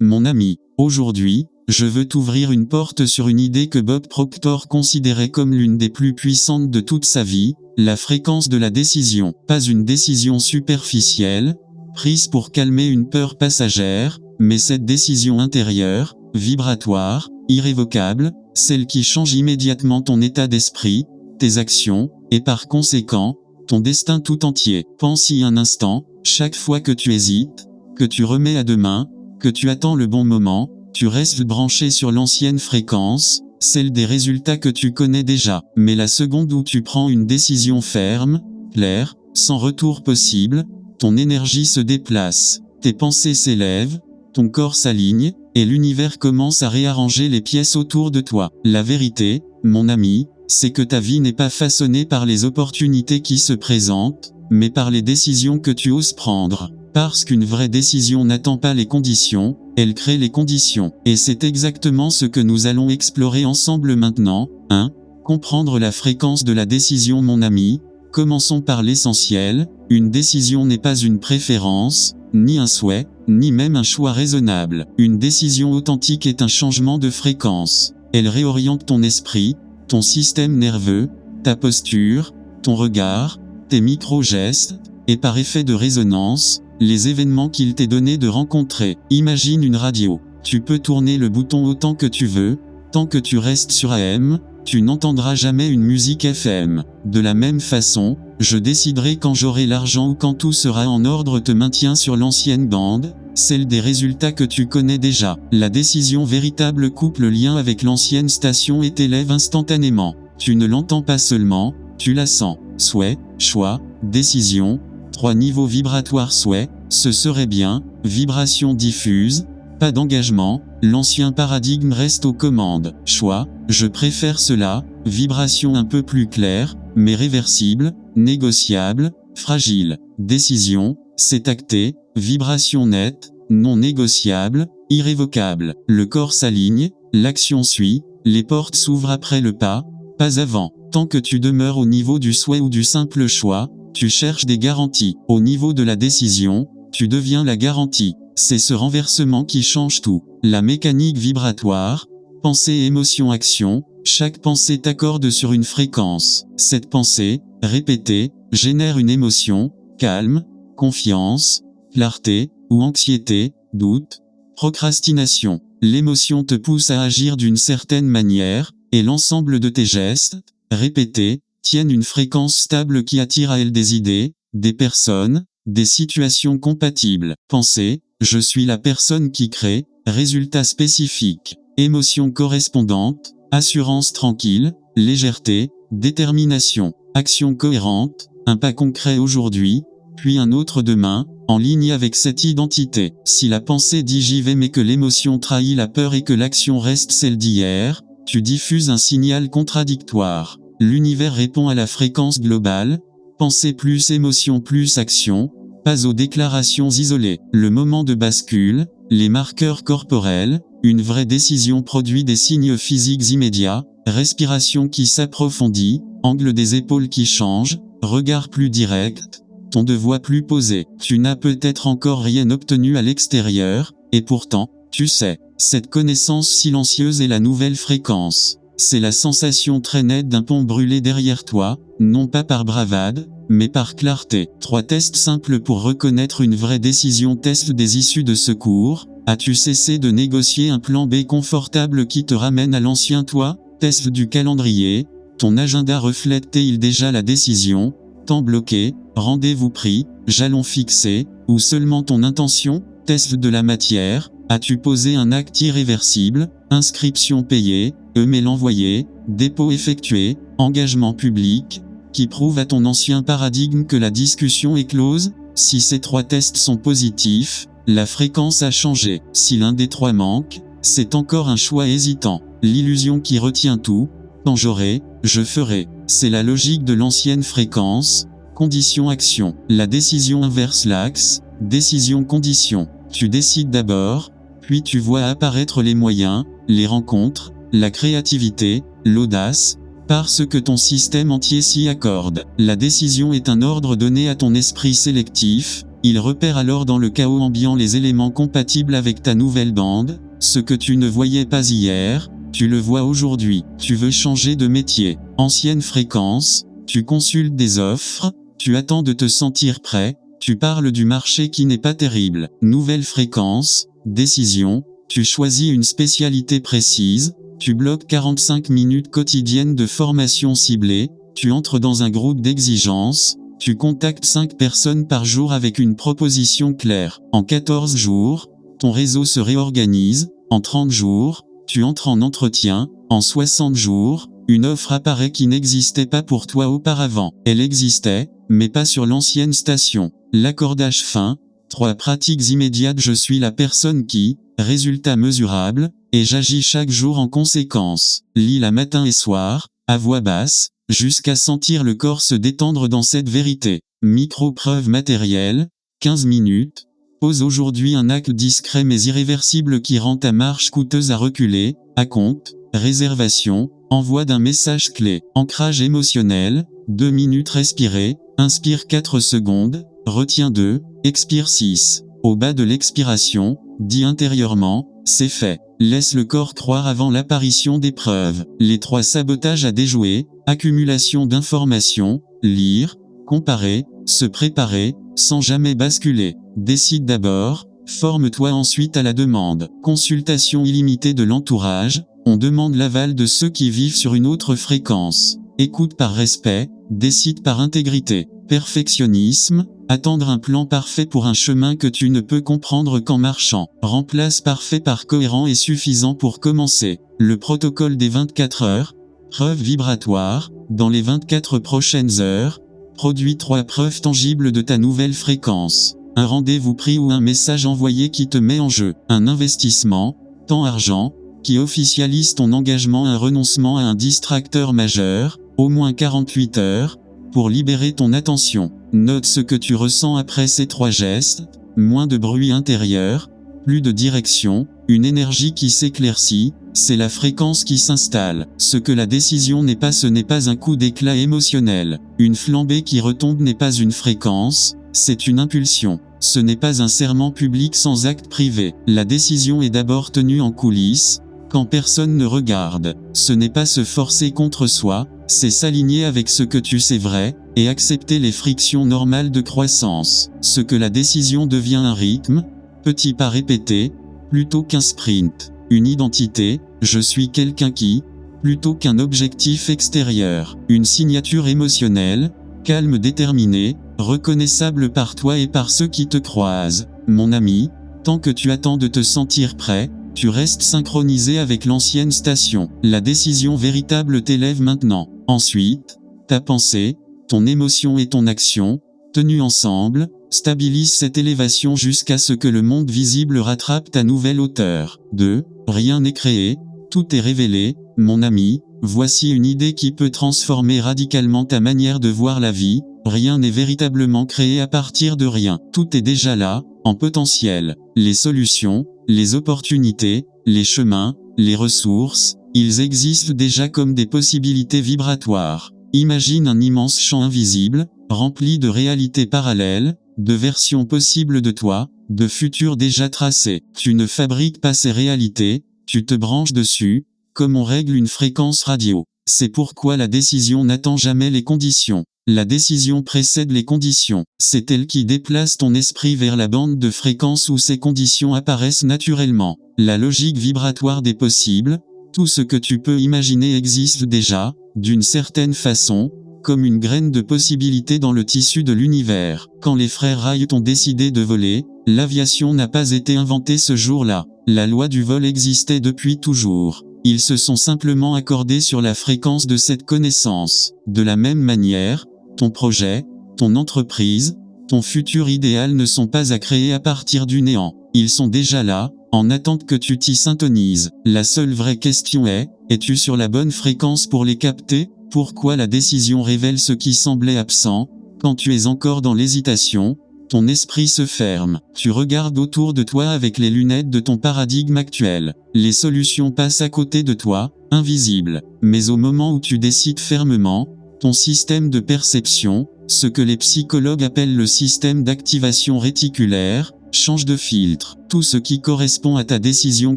mon ami. Aujourd'hui, je veux t'ouvrir une porte sur une idée que Bob Proctor considérait comme l'une des plus puissantes de toute sa vie, la fréquence de la décision. Pas une décision superficielle, prise pour calmer une peur passagère, mais cette décision intérieure, vibratoire, irrévocable, celle qui change immédiatement ton état d'esprit, tes actions, et par conséquent, ton destin tout entier. Pense-y un instant, chaque fois que tu hésites, que tu remets à demain, que tu attends le bon moment, tu restes branché sur l'ancienne fréquence, celle des résultats que tu connais déjà. Mais la seconde où tu prends une décision ferme, claire, sans retour possible, ton énergie se déplace, tes pensées s'élèvent, ton corps s'aligne, et l'univers commence à réarranger les pièces autour de toi. La vérité, mon ami, c'est que ta vie n'est pas façonnée par les opportunités qui se présentent, mais par les décisions que tu oses prendre. Parce qu'une vraie décision n'attend pas les conditions, elle crée les conditions. Et c'est exactement ce que nous allons explorer ensemble maintenant. 1. Comprendre la fréquence de la décision, mon ami. Commençons par l'essentiel. Une décision n'est pas une préférence, ni un souhait, ni même un choix raisonnable. Une décision authentique est un changement de fréquence. Elle réoriente ton esprit, ton système nerveux, ta posture, ton regard, tes micro-gestes, et par effet de résonance, les événements qu'il t'est donné de rencontrer. Imagine une radio. Tu peux tourner le bouton autant que tu veux, tant que tu restes sur AM, tu n'entendras jamais une musique FM. De la même façon, je déciderai quand j'aurai l'argent ou quand tout sera en ordre te maintient sur l'ancienne bande, celle des résultats que tu connais déjà. La décision véritable coupe le lien avec l'ancienne station et t'élève instantanément. Tu ne l'entends pas seulement, tu la sens. Souhait, choix, décision. 3 niveaux vibratoires. Souhait, ce serait bien, vibration diffuse, pas d'engagement, l'ancien paradigme reste aux commandes. Choix, je préfère cela, vibration un peu plus claire, mais réversible, négociable, fragile. Décision, c'est acté, vibration nette, non négociable, irrévocable. Le corps s'aligne, l'action suit, les portes s'ouvrent après le pas avant. Tant que tu demeures au niveau du souhait ou du simple choix, tu cherches des garanties. Au niveau de la décision, tu deviens la garantie. C'est ce renversement qui change tout. La mécanique vibratoire, pensée, émotion, action, chaque pensée t'accorde sur une fréquence. Cette pensée, répétée, génère une émotion, calme, confiance, clarté, ou anxiété, doute, procrastination. L'émotion te pousse à agir d'une certaine manière, et l'ensemble de tes gestes, répétés, tiennent une fréquence stable qui attire à elle des idées, des personnes, des situations compatibles. Pensée, je suis la personne qui crée, résultat spécifique. Émotion correspondante, assurance tranquille, légèreté, détermination. Action cohérente, un pas concret aujourd'hui, puis un autre demain, en ligne avec cette identité. Si la pensée dit j'y vais mais que l'émotion trahit la peur et que l'action reste celle d'hier, tu diffuses un signal contradictoire. L'univers répond à la fréquence globale, pensée plus émotion plus action, pas aux déclarations isolées. Le moment de bascule, les marqueurs corporels, une vraie décision produit des signes physiques immédiats, respiration qui s'approfondit, angle des épaules qui change, regard plus direct, ton de voix plus posé. Tu n'as peut-être encore rien obtenu à l'extérieur, et pourtant, tu sais, cette connaissance silencieuse est la nouvelle fréquence. C'est la sensation très nette d'un pont brûlé derrière toi, non pas par bravade, mais par clarté. 3 tests simples pour reconnaître une vraie décision. Test des issues de secours. As-tu cessé de négocier un plan B confortable qui te ramène à l'ancien toi? Test du calendrier. Ton agenda reflète-t-il déjà la décision? Temps bloqué, rendez-vous pris, jalon fixé, ou seulement ton intention? Test de la matière. As-tu posé un acte irréversible? Inscription payée, email envoyé, dépôt effectué, engagement public, qui prouve à ton ancien paradigme que la discussion est close? Si ces 3 tests sont positifs, la fréquence a changé. Si l'un des 3 manque, c'est encore un choix hésitant. L'illusion qui retient tout, quand j'aurai, je ferai. C'est la logique de l'ancienne fréquence, condition-action. La décision inverse l'axe, décision-condition. Tu décides d'abord, puis tu vois apparaître les moyens, les rencontres, la créativité, l'audace, parce que ton système entier s'y accorde. La décision est un ordre donné à ton esprit sélectif, Il repère alors dans le chaos ambiant les éléments compatibles avec ta nouvelle bande. Ce que tu ne voyais pas hier, tu le vois aujourd'hui. Tu veux changer de métier. Ancienne fréquence, tu consultes des offres, tu attends de te sentir prêt, tu parles du marché qui n'est pas terrible. Nouvelle fréquence, décision, tu choisis une spécialité précise, tu bloques 45 minutes quotidiennes de formation ciblée, tu entres dans un groupe d'exigence, tu contactes 5 personnes par jour avec une proposition claire. En 14 jours, ton réseau se réorganise. En 30 jours, tu entres en entretien. En 60 jours, une offre apparaît qui n'existait pas pour toi auparavant. Elle existait, mais pas sur l'ancienne station. L'accordage fin. 3 pratiques immédiates. Je suis la personne qui, résultat mesurable, et j'agis chaque jour en conséquence. Lis-la matin et soir, à voix basse, jusqu'à sentir le corps se détendre dans cette vérité. Micro-preuve matérielle, 15 minutes. Pose aujourd'hui un acte discret mais irréversible qui rend ta marche coûteuse à reculer. Acompte, réservation, envoi d'un message clé. Ancrage émotionnel, 2 minutes respirer, inspire 4 secondes, retiens 2, expire 6. Au bas de l'expiration, dis intérieurement, c'est fait. Laisse le corps croire avant l'apparition des preuves. Les 3 sabotages à déjouer, accumulation d'informations, lire, comparer, se préparer, sans jamais basculer. Décide d'abord, forme-toi ensuite à la demande. Consultation illimitée de l'entourage, on demande l'aval de ceux qui vivent sur une autre fréquence. Écoute par respect, décide par intégrité. Perfectionnisme, attendre un plan parfait pour un chemin que tu ne peux comprendre qu'en marchant. Remplace parfait par cohérent et suffisant pour commencer. Le protocole des 24 heures, preuve vibratoire, dans les 24 prochaines heures, produis 3 preuves tangibles de ta nouvelle fréquence. Un rendez-vous pris ou un message envoyé qui te met en jeu. Un investissement, temps-argent, qui officialise ton engagement. Un renoncement à un distracteur majeur, au moins 48 heures, pour libérer ton attention. Note ce que tu ressens après ces 3 gestes, moins de bruit intérieur, plus de direction, une énergie qui s'éclaircit, c'est la fréquence qui s'installe. Ce que la décision n'est pas, ce n'est pas un coup d'éclat émotionnel. Une flambée qui retombe n'est pas une fréquence, c'est une impulsion. Ce n'est pas un serment public sans acte privé. La décision est d'abord tenue en coulisses, quand personne ne regarde. Ce n'est pas se forcer contre soi, c'est s'aligner avec ce que tu sais vrai, et accepter les frictions normales de croissance. Ce que la décision devient un rythme, petit pas répété, plutôt qu'un sprint. Une identité, je suis quelqu'un qui, plutôt qu'un objectif extérieur. Une signature émotionnelle, calme, déterminé, reconnaissable par toi et par ceux qui te croisent. Mon ami, tant que tu attends de te sentir prêt, tu restes synchronisé avec l'ancienne station. La décision véritable t'élève maintenant. Ensuite, ta pensée, ton émotion et ton action, tenues ensemble, stabilisent cette élévation jusqu'à ce que le monde visible rattrape ta nouvelle hauteur. 2. Rien n'est créé, tout est révélé. Mon ami, voici une idée qui peut transformer radicalement ta manière de voir la vie. Rien n'est véritablement créé à partir de rien. Tout est déjà là, en potentiel. Les solutions, les opportunités, les chemins, les ressources, ils existent déjà comme des possibilités vibratoires. Imagine un immense champ invisible, rempli de réalités parallèles, de versions possibles de toi, de futurs déjà tracés. Tu ne fabriques pas ces réalités, tu te branches dessus, comme on règle une fréquence radio. C'est pourquoi la décision n'attend jamais les conditions. La décision précède les conditions. C'est elle qui déplace ton esprit vers la bande de fréquence où ces conditions apparaissent naturellement. La logique vibratoire des possibles, tout ce que tu peux imaginer existe déjà, d'une certaine façon, comme une graine de possibilité dans le tissu de l'univers. Quand les frères Wright ont décidé de voler, l'aviation n'a pas été inventée ce jour-là. La loi du vol existait depuis toujours. Ils se sont simplement accordés sur la fréquence de cette connaissance. De la même manière, ton projet, ton entreprise, ton futur idéal ne sont pas à créer à partir du néant. Ils sont déjà là, en attente que tu t'y syntonises. La seule vraie question est, es-tu sur la bonne fréquence pour les capter? Pourquoi la décision révèle ce qui semblait absent? Quand tu es encore dans l'hésitation, ton esprit se ferme. Tu regardes autour de toi avec les lunettes de ton paradigme actuel. Les solutions passent à côté de toi, invisibles. Mais au moment où tu décides fermement, Ton système de perception, ce que les psychologues appellent le système d'activation réticulaire, change de filtre. Tout ce qui correspond à ta décision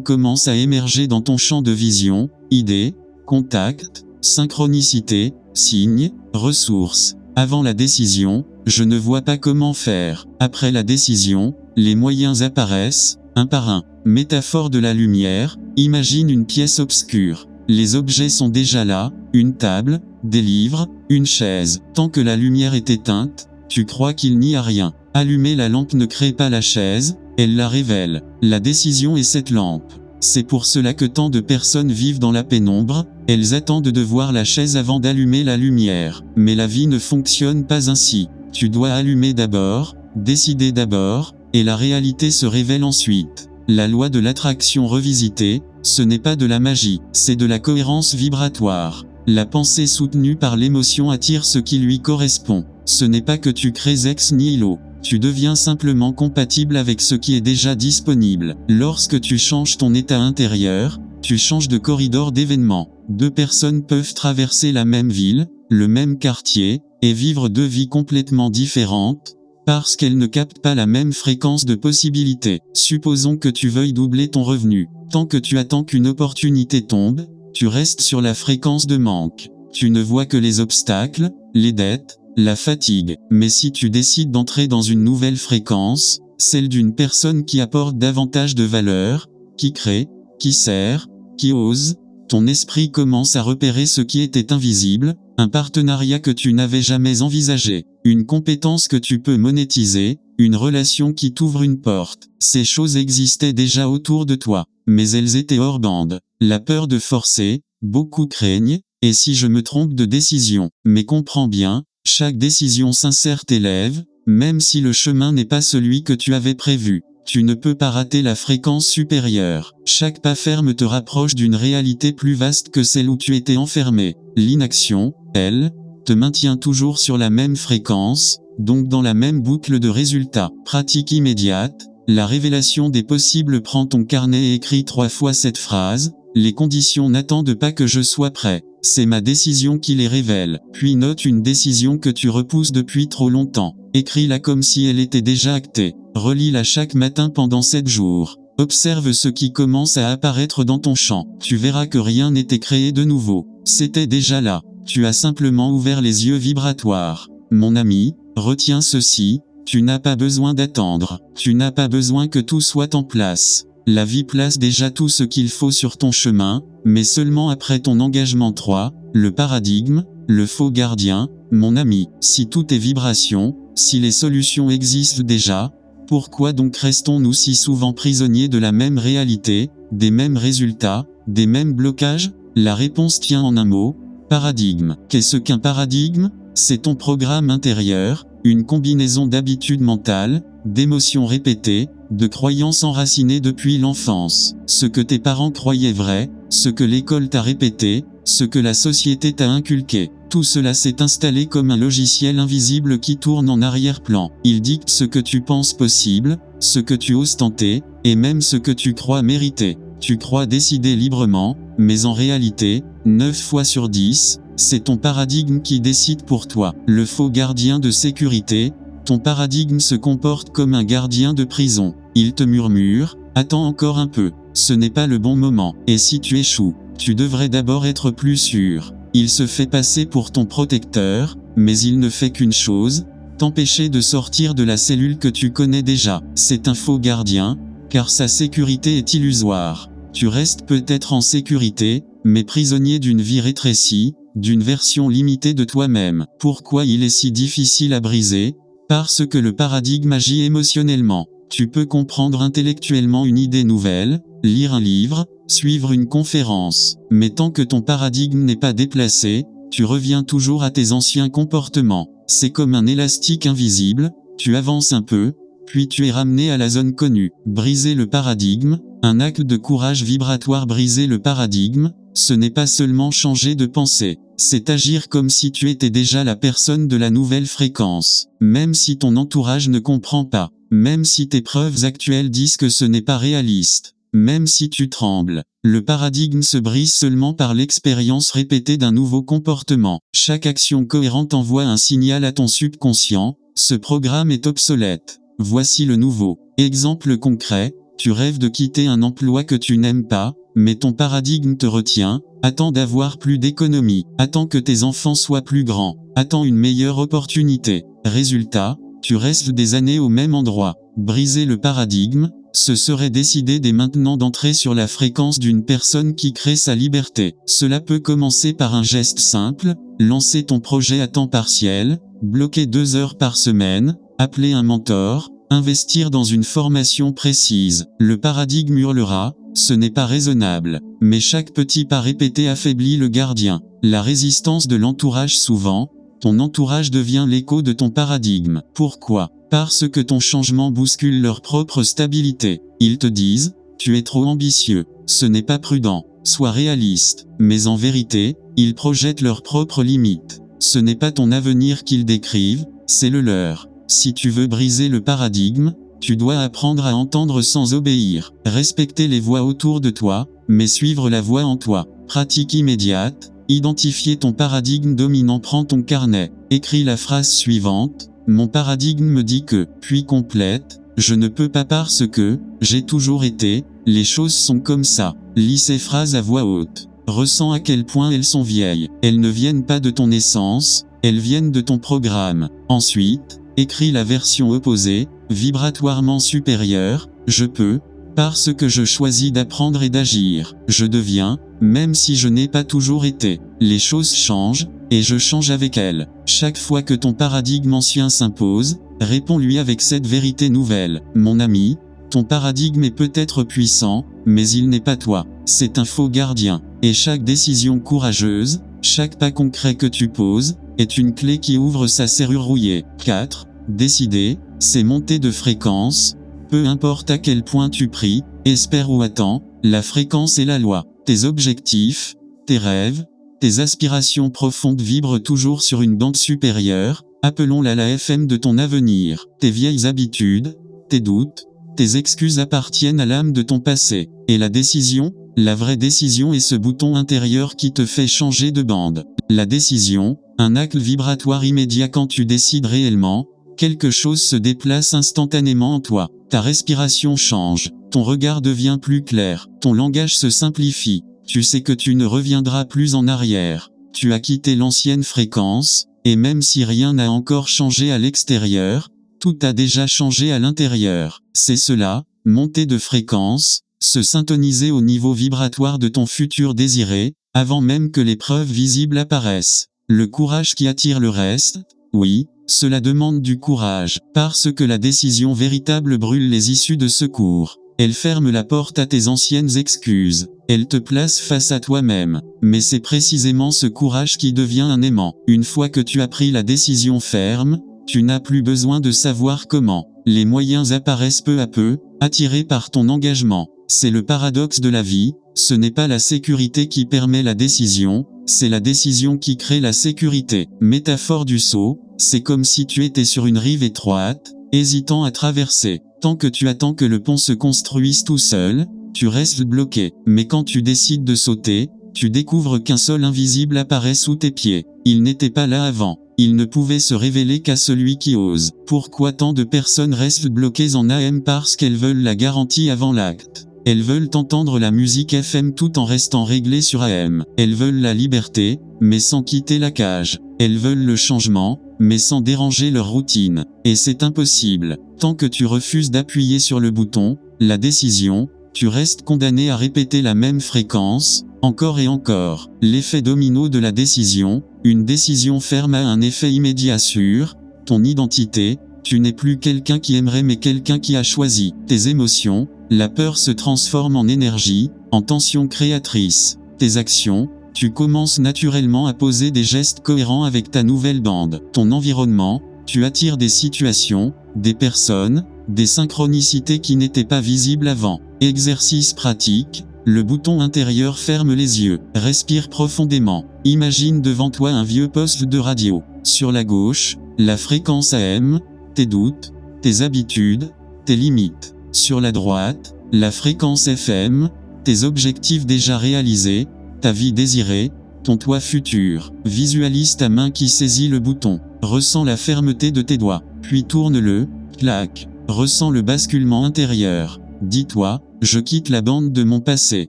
commence à émerger dans ton champ de vision, idées, contacts, synchronicité, signes, ressources. Avant la décision, je ne vois pas comment faire. Après la décision, les moyens apparaissent, un par un. Métaphore de la lumière, imagine une pièce obscure. Les objets sont déjà là, une table, des livres, une chaise. Tant que la lumière est éteinte, tu crois qu'il n'y a rien. Allumer la lampe ne crée pas la chaise, elle la révèle. La décision est cette lampe. C'est pour cela que tant de personnes vivent dans la pénombre, elles attendent de voir la chaise avant d'allumer la lumière. Mais la vie ne fonctionne pas ainsi. Tu dois allumer d'abord, décider d'abord, et la réalité se révèle ensuite. La loi de l'attraction revisitée, ce n'est pas de la magie, c'est de la cohérence vibratoire. La pensée soutenue par l'émotion attire ce qui lui correspond. Ce n'est pas que tu crées ex nihilo. Tu deviens simplement compatible avec ce qui est déjà disponible. Lorsque tu changes ton état intérieur, tu changes de corridor d'événements. Deux personnes peuvent traverser la même ville, le même quartier, et vivre deux vies complètement différentes, parce qu'elles ne captent pas la même fréquence de possibilités. Supposons que tu veuilles doubler ton revenu. Tant que tu attends qu'une opportunité tombe, tu restes sur la fréquence de manque. Tu ne vois que les obstacles, les dettes, la fatigue. Mais si tu décides d'entrer dans une nouvelle fréquence, celle d'une personne qui apporte davantage de valeur, qui crée, qui sert, qui ose, ton esprit commence à repérer ce qui était invisible, un partenariat que tu n'avais jamais envisagé, une compétence que tu peux monétiser, une relation qui t'ouvre une porte. Ces choses existaient déjà autour de toi, mais elles étaient hors bande. La peur de forcer, beaucoup craignent, et si je me trompe de décision. Mais comprends bien, chaque décision sincère t'élève, même si le chemin n'est pas celui que tu avais prévu. Tu ne peux pas rater la fréquence supérieure. Chaque pas ferme te rapproche d'une réalité plus vaste que celle où tu étais enfermé. L'inaction, elle, te maintient toujours sur la même fréquence, donc dans la même boucle de résultats. Pratique immédiate, la révélation des possibles. Prends ton carnet et écris 3 fois cette phrase. Les conditions n'attendent pas que je sois prêt. C'est ma décision qui les révèle. Puis note une décision que tu repousses depuis trop longtemps. Écris-la comme si elle était déjà actée. Relis-la chaque matin pendant 7 jours. Observe ce qui commence à apparaître dans ton champ. Tu verras que rien n'était créé de nouveau. C'était déjà là. Tu as simplement ouvert les yeux vibratoires. Mon ami, retiens ceci, tu n'as pas besoin d'attendre. Tu n'as pas besoin que tout soit en place. La vie place déjà tout ce qu'il faut sur ton chemin, mais seulement après ton engagement. 3. Le paradigme, le faux gardien. Mon ami, si tout est vibration, si les solutions existent déjà, pourquoi donc restons-nous si souvent prisonniers de la même réalité, des mêmes résultats, des mêmes blocages? La réponse tient en un mot, paradigme. Qu'est-ce qu'un paradigme? C'est ton programme intérieur, une combinaison d'habitudes mentales, d'émotions répétées, de croyances enracinées depuis l'enfance. Ce que tes parents croyaient vrai, ce que l'école t'a répété, ce que la société t'a inculqué. Tout cela s'est installé comme un logiciel invisible qui tourne en arrière-plan. Il dicte ce que tu penses possible, ce que tu oses tenter, et même ce que tu crois mériter. Tu crois décider librement, mais en réalité, 9 fois sur 10, c'est ton paradigme qui décide pour toi. Le faux gardien de sécurité, ton paradigme se comporte comme un gardien de prison. Il te murmure, attends encore un peu, ce n'est pas le bon moment. Et si tu échoues, tu devrais d'abord être plus sûr. Il se fait passer pour ton protecteur, mais il ne fait qu'une chose, t'empêcher de sortir de la cellule que tu connais déjà. C'est un faux gardien, car sa sécurité est illusoire. Tu restes peut-être en sécurité, mais prisonnier d'une vie rétrécie, d'une version limitée de toi-même. Pourquoi il est si difficile à briser? Parce que le paradigme agit émotionnellement. Tu peux comprendre intellectuellement une idée nouvelle, lire un livre, suivre une conférence. Mais tant que ton paradigme n'est pas déplacé, tu reviens toujours à tes anciens comportements. C'est comme un élastique invisible, tu avances un peu, puis tu es ramené à la zone connue. Briser le paradigme, un acte de courage vibratoire. Briser le paradigme, ce n'est pas seulement changer de pensée, c'est agir comme si tu étais déjà la personne de la nouvelle fréquence. Même si ton entourage ne comprend pas, même si tes preuves actuelles disent que ce n'est pas réaliste, même si tu trembles, Le paradigme se brise seulement par l'expérience répétée d'un nouveau comportement. Chaque action cohérente envoie un signal à ton subconscient, ce programme est obsolète. Voici le nouveau. Exemple concret, tu rêves de quitter un emploi que tu n'aimes pas, mais ton paradigme te retient. Attends d'avoir plus d'économies, attends que tes enfants soient plus grands, attends une meilleure opportunité. Résultat, tu restes des années au même endroit. Briser le paradigme, ce serait décider dès maintenant d'entrer sur la fréquence d'une personne qui crée sa liberté. Cela peut commencer par un geste simple, lancer ton projet à temps partiel, bloquer 2 heures par semaine, appeler un mentor, investir dans une formation précise. Le paradigme hurlera, ce n'est pas raisonnable. Mais chaque petit pas répété affaiblit le gardien. La résistance de l'entourage souvent, ton entourage devient l'écho de ton paradigme. Pourquoi ? Parce que ton changement bouscule leur propre stabilité. Ils te disent, tu es trop ambitieux, ce n'est pas prudent, sois réaliste. Mais en vérité, ils projettent leurs propres limites. Ce n'est pas ton avenir qu'ils décrivent, c'est le leur. Si tu veux briser le paradigme, tu dois apprendre à entendre sans obéir, respecter les voix autour de toi, mais suivre la voix en toi. Pratique immédiate, identifier ton paradigme dominant. Prends ton carnet, écris la phrase suivante, mon paradigme me dit que, puis complète, je ne peux pas parce que, j'ai toujours été, les choses sont comme ça. Lis ces phrases à voix haute. Ressens à quel point elles sont vieilles. Elles ne viennent pas de ton essence, elles viennent de ton programme. Ensuite, écris la version opposée, vibratoirement supérieure, je peux, parce que je choisis d'apprendre et d'agir. Je deviens, même si je n'ai pas toujours été. Les choses changent, et je change avec elles. Chaque fois que ton paradigme ancien s'impose, réponds-lui avec cette vérité nouvelle. Mon ami, ton paradigme est peut-être puissant, mais il n'est pas toi. C'est un faux gardien. Et chaque décision courageuse, chaque pas concret que tu poses, est une clé qui ouvre sa serrure rouillée. 4. Décider, c'est monter de fréquence. Peu importe à quel point tu pries, espères ou attends, la fréquence est la loi. Tes objectifs, tes rêves, tes aspirations profondes vibrent toujours sur une bande supérieure, appelons-la la FM de ton avenir. Tes vieilles habitudes, tes doutes, tes excuses appartiennent à l'âme de ton passé. Et la décision, la vraie décision est ce bouton intérieur qui te fait changer de bande. La décision, un acte vibratoire immédiat. Quand tu décides réellement, quelque chose se déplace instantanément en toi. Ta respiration change, ton regard devient plus clair, ton langage se simplifie. Tu sais que tu ne reviendras plus en arrière. Tu as quitté l'ancienne fréquence, et même si rien n'a encore changé à l'extérieur, tout a déjà changé à l'intérieur. C'est cela, monter de fréquence, se syntoniser au niveau vibratoire de ton futur désiré, avant même que les preuves visibles apparaissent. Le courage qui attire le reste, oui, cela demande du courage, parce que la décision véritable brûle les issues de secours. Elle ferme la porte à tes anciennes excuses. Elle te place face à toi-même. Mais c'est précisément ce courage qui devient un aimant. Une fois que tu as pris la décision ferme, tu n'as plus besoin de savoir comment. Les moyens apparaissent peu à peu, attirés par ton engagement. C'est le paradoxe de la vie, ce n'est pas la sécurité qui permet la décision, c'est la décision qui crée la sécurité. Métaphore du saut, c'est comme si tu étais sur une rive étroite, hésitant à traverser. Tant que tu attends que le pont se construise tout seul, tu restes bloqué. Mais quand tu décides de sauter, tu découvres qu'un sol invisible apparaît sous tes pieds. Il n'était pas là avant. Il ne pouvait se révéler qu'à celui qui ose. Pourquoi tant de personnes restent bloquées en AM? Parce qu'elles veulent la garantie avant l'acte. Elles veulent entendre la musique FM tout en restant réglées sur AM. Elles veulent la liberté, mais sans quitter la cage. Elles veulent le changement, mais sans déranger leur routine. Et c'est impossible. Tant que tu refuses d'appuyer sur le bouton, la décision, tu restes condamné à répéter la même fréquence, encore et encore. L'effet domino de la décision, une décision ferme a un effet immédiat sur ton identité. Tu n'es plus quelqu'un qui aimerait mais quelqu'un qui a choisi. Tes émotions, la peur se transforme en énergie, en tension créatrice. Tes actions, tu commences naturellement à poser des gestes cohérents avec ta nouvelle bande. Ton environnement, tu attires des situations, des personnes, des synchronicités qui n'étaient pas visibles avant. Exercice pratique, le bouton intérieur ferme les yeux. Respire profondément. Imagine devant toi un vieux poste de radio. Sur la gauche, la fréquence AM, tes doutes, tes habitudes, tes limites. Sur la droite, la fréquence FM, tes objectifs déjà réalisés, ta vie désirée, ton toi futur. Visualise ta main qui saisit le bouton. Ressens la fermeté de tes doigts. Puis tourne-le, clac. Ressens le basculement intérieur. Dis-toi, je quitte la bande de mon passé.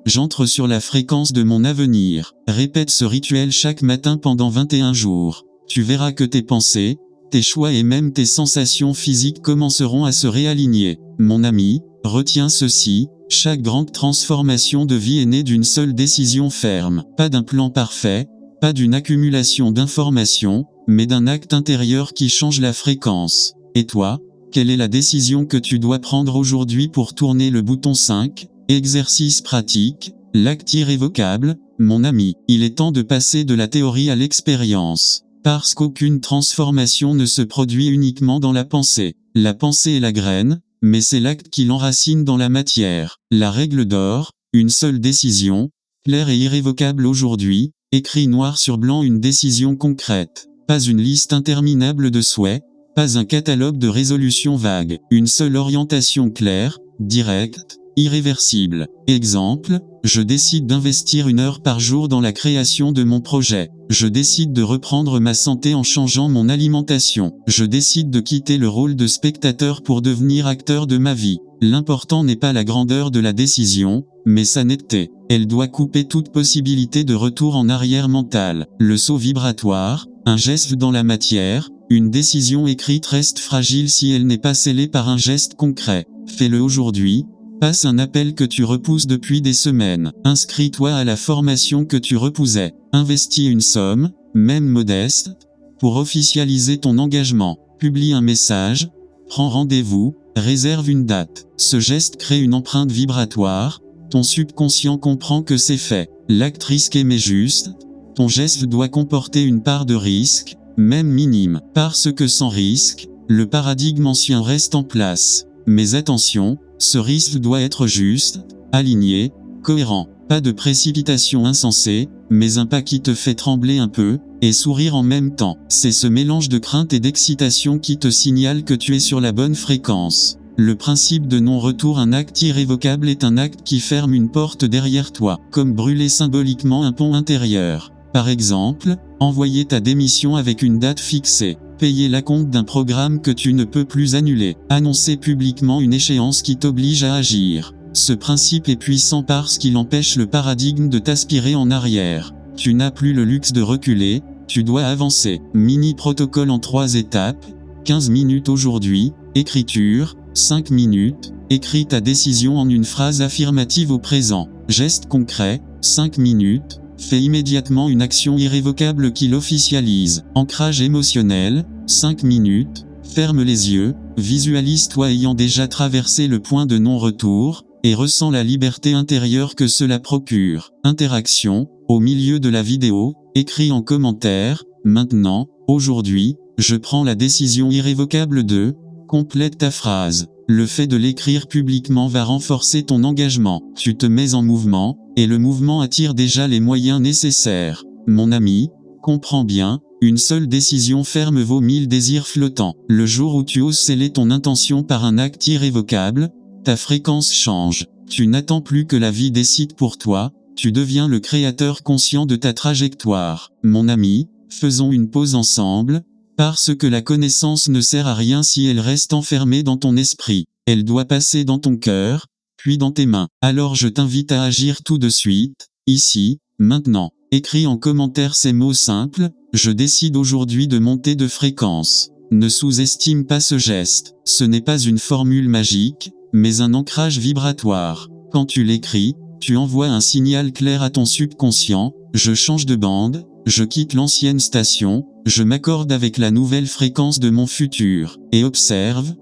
J'entre sur la fréquence de mon avenir. Répète ce rituel chaque matin pendant 21 jours. Tu verras que tes pensées, tes choix et même tes sensations physiques commenceront à se réaligner. Mon ami, retiens ceci, chaque grande transformation de vie est née d'une seule décision ferme. Pas d'un plan parfait, pas d'une accumulation d'informations, mais d'un acte intérieur qui change la fréquence. Et toi, quelle est la décision que tu dois prendre aujourd'hui pour tourner le bouton 5? Exercice pratique, l'acte irrévocable. Mon ami, il est temps de passer de la théorie à l'expérience. Parce qu'aucune transformation ne se produit uniquement dans la pensée. La pensée est la graine, mais c'est l'acte qui l'enracine dans la matière. La règle d'or, une seule décision, claire et irrévocable aujourd'hui, écrit noir sur blanc une décision concrète. Pas une liste interminable de souhaits, pas un catalogue de résolutions vagues. Une seule orientation claire, directe, irréversible. Exemple, je décide d'investir 1 heure par jour dans la création de mon projet. Je décide de reprendre ma santé en changeant mon alimentation. Je décide de quitter le rôle de spectateur pour devenir acteur de ma vie. L'important n'est pas la grandeur de la décision, mais sa netteté. Elle doit couper toute possibilité de retour en arrière mental. Le saut vibratoire, un geste dans la matière, une décision écrite reste fragile si elle n'est pas scellée par un geste concret. Fais-le aujourd'hui. Passe un appel que tu repousses depuis des semaines. Inscris-toi à la formation que tu repoussais. Investis une somme, même modeste, pour officialiser ton engagement. Publie un message, prends rendez-vous, réserve une date. Ce geste crée une empreinte vibratoire. Ton subconscient comprend que c'est fait. L'acte risqué mais juste. Ton geste doit comporter une part de risque, même minime. Parce que sans risque, le paradigme ancien reste en place. Mais attention, ce risque doit être juste, aligné, cohérent. Pas de précipitation insensée, mais un pas qui te fait trembler un peu, et sourire en même temps. C'est ce mélange de crainte et d'excitation qui te signale que tu es sur la bonne fréquence. Le principe de non-retour, un acte irrévocable est un acte qui ferme une porte derrière toi, comme brûler symboliquement un pont intérieur. Par exemple, envoyer ta démission avec une date fixée. Payer l'acompte d'un programme que tu ne peux plus annuler. Annoncer publiquement une échéance qui t'oblige à agir. Ce principe est puissant parce qu'il empêche le paradigme de t'aspirer en arrière. Tu n'as plus le luxe de reculer, tu dois avancer. Mini protocole en 3 étapes. 15 minutes aujourd'hui. Écriture. 5 minutes. Écris ta décision en une phrase affirmative au présent. Geste concret. 5 minutes. Fais immédiatement une action irrévocable qui l'officialise. Ancrage émotionnel, 5 minutes. Ferme les yeux, visualise-toi ayant déjà traversé le point de non-retour, et ressens la liberté intérieure que cela procure. Interaction, au milieu de la vidéo, écris en commentaire, maintenant, aujourd'hui, je prends la décision irrévocable de, complète ta phrase. Le fait de l'écrire publiquement va renforcer ton engagement. Tu te mets en mouvement, et le mouvement attire déjà les moyens nécessaires. Mon ami, comprends bien, une seule décision ferme vaut 1000 désirs flottants. Le jour où tu oses sceller ton intention par un acte irrévocable, ta fréquence change. Tu n'attends plus que la vie décide pour toi, tu deviens le créateur conscient de ta trajectoire. Mon ami, faisons une pause ensemble. Parce que la connaissance ne sert à rien si elle reste enfermée dans ton esprit. Elle doit passer dans ton cœur, puis dans tes mains. Alors je t'invite à agir tout de suite, ici, maintenant. Écris en commentaire ces mots simples, je décide aujourd'hui de monter de fréquence. Ne sous-estime pas ce geste. Ce n'est pas une formule magique, mais un ancrage vibratoire. Quand tu l'écris, tu envoies un signal clair à ton subconscient, je change de bande, je quitte l'ancienne station, je m'accorde avec la nouvelle fréquence de mon futur. Et observe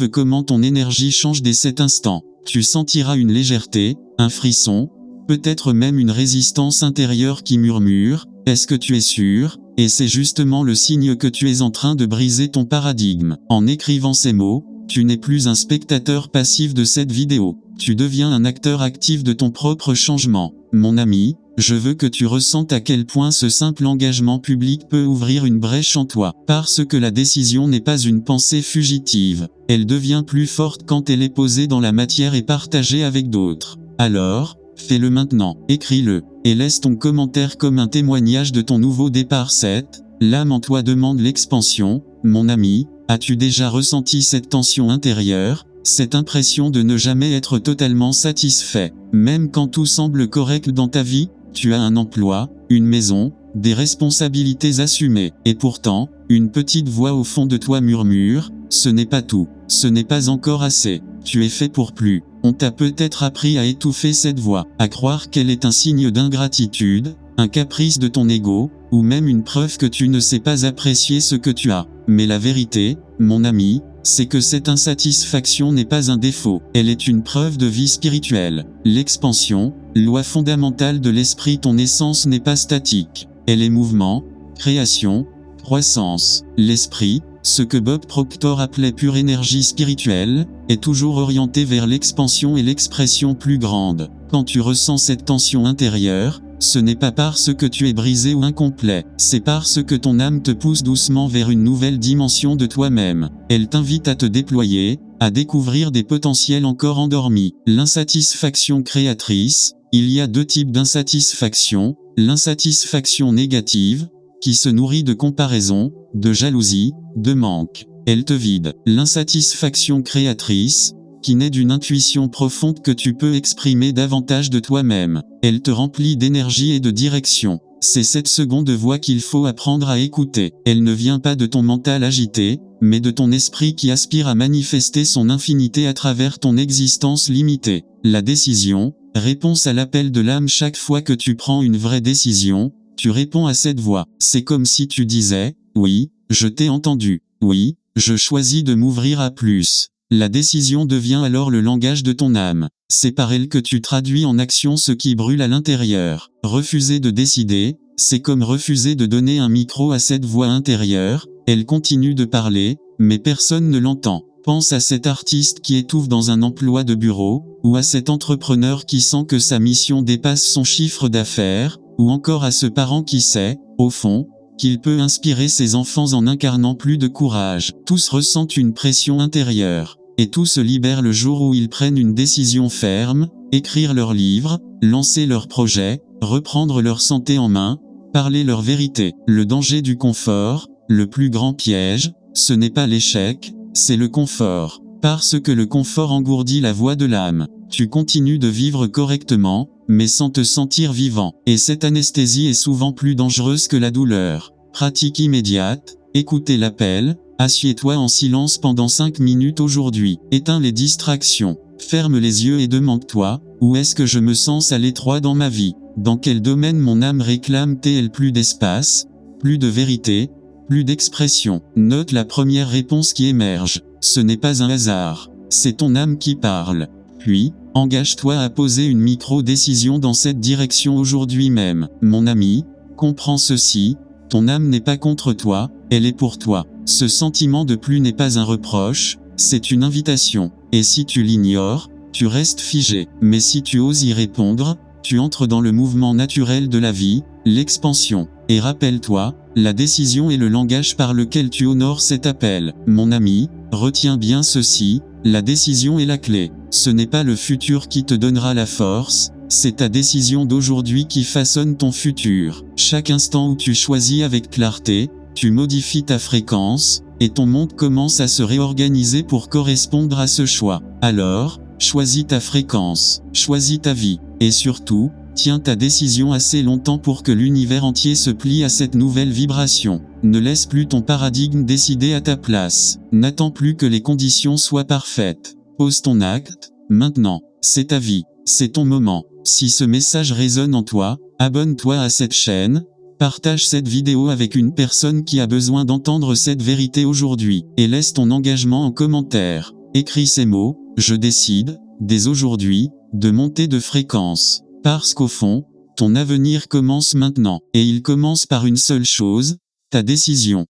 comment ton énergie change dès cet instant. Tu sentiras une légèreté, un frisson, peut-être même une résistance intérieure qui murmure, est-ce que tu es sûr? Et c'est justement le signe que tu es en train de briser ton paradigme. En écrivant ces mots, tu n'es plus un spectateur passif de cette vidéo. Tu deviens un acteur actif de ton propre changement. Mon ami, je veux que tu ressentes à quel point ce simple engagement public peut ouvrir une brèche en toi. Parce que la décision n'est pas une pensée fugitive. Elle devient plus forte quand elle est posée dans la matière et partagée avec d'autres. Alors, Fais-le maintenant, écris-le, et laisse ton commentaire comme un témoignage de ton nouveau départ. 7. L'âme en toi demande l'expansion. Mon ami, as-tu déjà ressenti cette tension intérieure, cette impression de ne jamais être totalement satisfait, même quand tout semble correct dans ta vie? Tu as un emploi, une maison, des responsabilités assumées, et pourtant, une petite voix au fond de toi murmure, ce n'est pas tout, ce n'est pas encore assez, tu es fait pour plus. On t'a peut-être appris à étouffer cette voix, à croire qu'elle est un signe d'ingratitude, un caprice de ton ego, ou même une preuve que tu ne sais pas apprécier ce que tu as. Mais la vérité, mon ami, c'est que cette insatisfaction n'est pas un défaut, elle est une preuve de vie spirituelle. L'expansion, loi fondamentale de l'esprit, ton essence n'est pas statique, elle est mouvement, création, croissance. L'esprit, ce que Bob Proctor appelait pure énergie spirituelle, est toujours orienté vers l'expansion et l'expression plus grande. Quand tu ressens cette tension intérieure, ce n'est pas parce que tu es brisé ou incomplet, c'est parce que ton âme te pousse doucement vers une nouvelle dimension de toi-même. Elle t'invite à te déployer, à découvrir des potentiels encore endormis. L'insatisfaction créatrice, il y a deux types d'insatisfaction, l'insatisfaction négative, qui se nourrit de comparaison, de jalousie, de manque. Elle te vide. L'insatisfaction créatrice, qui naît d'une intuition profonde que tu peux exprimer davantage de toi-même. Elle te remplit d'énergie et de direction. C'est cette seconde voix qu'il faut apprendre à écouter. Elle ne vient pas de ton mental agité, mais de ton esprit qui aspire à manifester son infinité à travers ton existence limitée. La décision, réponse à l'appel de l'âme. Chaque fois que tu prends une vraie décision, tu réponds à cette voix. C'est comme si tu disais, oui, je t'ai entendu. Oui, je choisis de m'ouvrir à plus. La décision devient alors le langage de ton âme. C'est par elle que tu traduis en action ce qui brûle à l'intérieur. Refuser de décider, c'est comme refuser de donner un micro à cette voix intérieure. Elle continue de parler, mais personne ne l'entend. Pense à cet artiste qui étouffe dans un emploi de bureau, ou à cet entrepreneur qui sent que sa mission dépasse son chiffre d'affaires, ou encore à ce parent qui sait, au fond, qu'il peut inspirer ses enfants en incarnant plus de courage. Tous ressentent une pression intérieure, et tous se libèrent le jour où ils prennent une décision ferme, écrire leur livre, lancer leur projet, reprendre leur santé en main, parler leur vérité. Le danger du confort, le plus grand piège, ce n'est pas l'échec, c'est le confort. Parce que le confort engourdit la voix de l'âme. Tu continues de vivre correctement, mais sans te sentir vivant. Et cette anesthésie est souvent plus dangereuse que la douleur. Pratique immédiate, écoutez l'appel, assieds-toi en silence pendant 5 minutes aujourd'hui. Éteins les distractions, ferme les yeux et demande-toi, où est-ce que je me sens à l'étroit dans ma vie? Dans quel domaine mon âme réclame-t-elle plus d'espace, plus de vérité, plus d'expression? Note la première réponse qui émerge. Ce n'est pas un hasard, c'est ton âme qui parle. Puis, engage-toi à poser une micro-décision dans cette direction aujourd'hui même. Mon ami, comprends ceci, ton âme n'est pas contre toi, elle est pour toi. Ce sentiment de plus n'est pas un reproche, c'est une invitation. Et si tu l'ignores, tu restes figé. Mais si tu oses y répondre, tu entres dans le mouvement naturel de la vie, l'expansion. Et rappelle-toi, la décision est le langage par lequel tu honores cet appel. Mon ami, retiens bien ceci, la décision est la clé. Ce n'est pas le futur qui te donnera la force, c'est ta décision d'aujourd'hui qui façonne ton futur. Chaque instant où tu choisis avec clarté, tu modifies ta fréquence, et ton monde commence à se réorganiser pour correspondre à ce choix. Alors, choisis ta fréquence, choisis ta vie, et surtout, tiens ta décision assez longtemps pour que l'univers entier se plie à cette nouvelle vibration. Ne laisse plus ton paradigme décider à ta place. N'attends plus que les conditions soient parfaites. Pose ton acte, maintenant. C'est ta vie, c'est ton moment. Si ce message résonne en toi, abonne-toi à cette chaîne, partage cette vidéo avec une personne qui a besoin d'entendre cette vérité aujourd'hui, et laisse ton engagement en commentaire. Écris ces mots, je décide, dès aujourd'hui, de monter de fréquence. Parce qu'au fond, ton avenir commence maintenant, et il commence par une seule chose, ta décision.